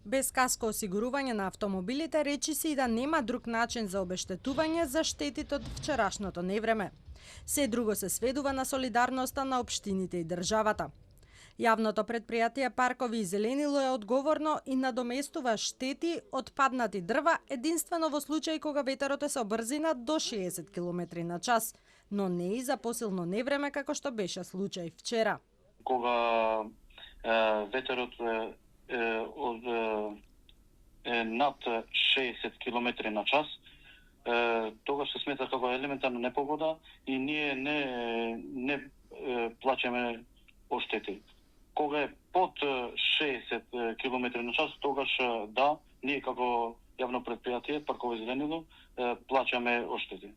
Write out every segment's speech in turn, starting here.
Без каско осигурување на автомобилите речи се и да нема друг начин за обештетување за штетите од вчерашното невреме. Се друго се сведува на солидарноста на општините и државата. Јавното предпријатие Паркови и зеленило е одговорно и надоместува штети од паднати дрва единствено во случај кога ветерот е со брзина до 60 км на час, но не и за посилно невреме како што беше случај вчера. Кога ветерот е над 60 км на час, тогаш се смета како елементарна непогода и ние не плаќаме оштети. Кога е под 60 км на час, тогаш да, ние како јавно предпријатие Паркови и зеленило плаќаме оштети.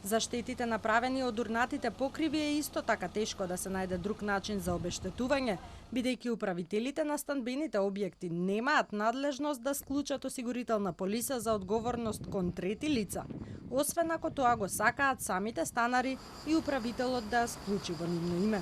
За штетите направени од урнатите покриви е исто така тешко да се најде друг начин за обештетување, бидејќи управителите на станбените објекти немаат надлежност да склучат осигурителна полиса за одговорност кон трети лица, освен ако тоа го сакаат самите станари и управителот да склучи во нивно име.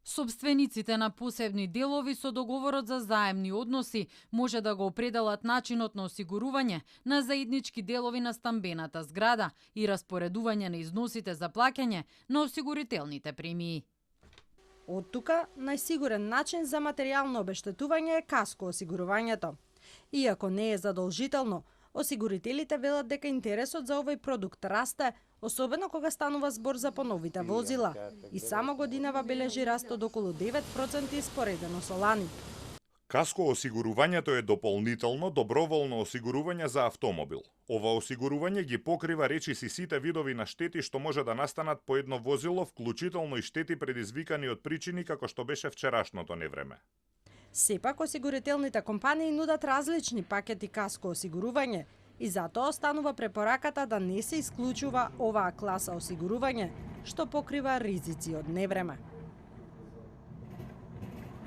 Собствениците на посебни делови со договорот за заемни односи може да го определат начинот на осигурување на заеднички делови на станбената зграда и распоредување на износите за плаќање на осигурителните премии. Од тука, најсигурен начин за материјално обештетување е каско осигурувањето. Иако не е задолжително, осигурителите велат дека интересот за овој продукт расте, особено кога станува збор за поновите возила. И само годинава бележи раст од околу 9% споредено со лани. Каско осигурувањето е дополнително доброволно осигурување за автомобил. Ова осигурување ги покрива речиси сите видови на штети што може да настанат по едно возило, вклучително и штети предизвикани од причини како што беше вчерашното невреме. Сепак, осигурителните компании нудат различни пакети каско осигурување и затоа останува препораката да не се исклучува оваа класа осигурување, што покрива ризици од невреме.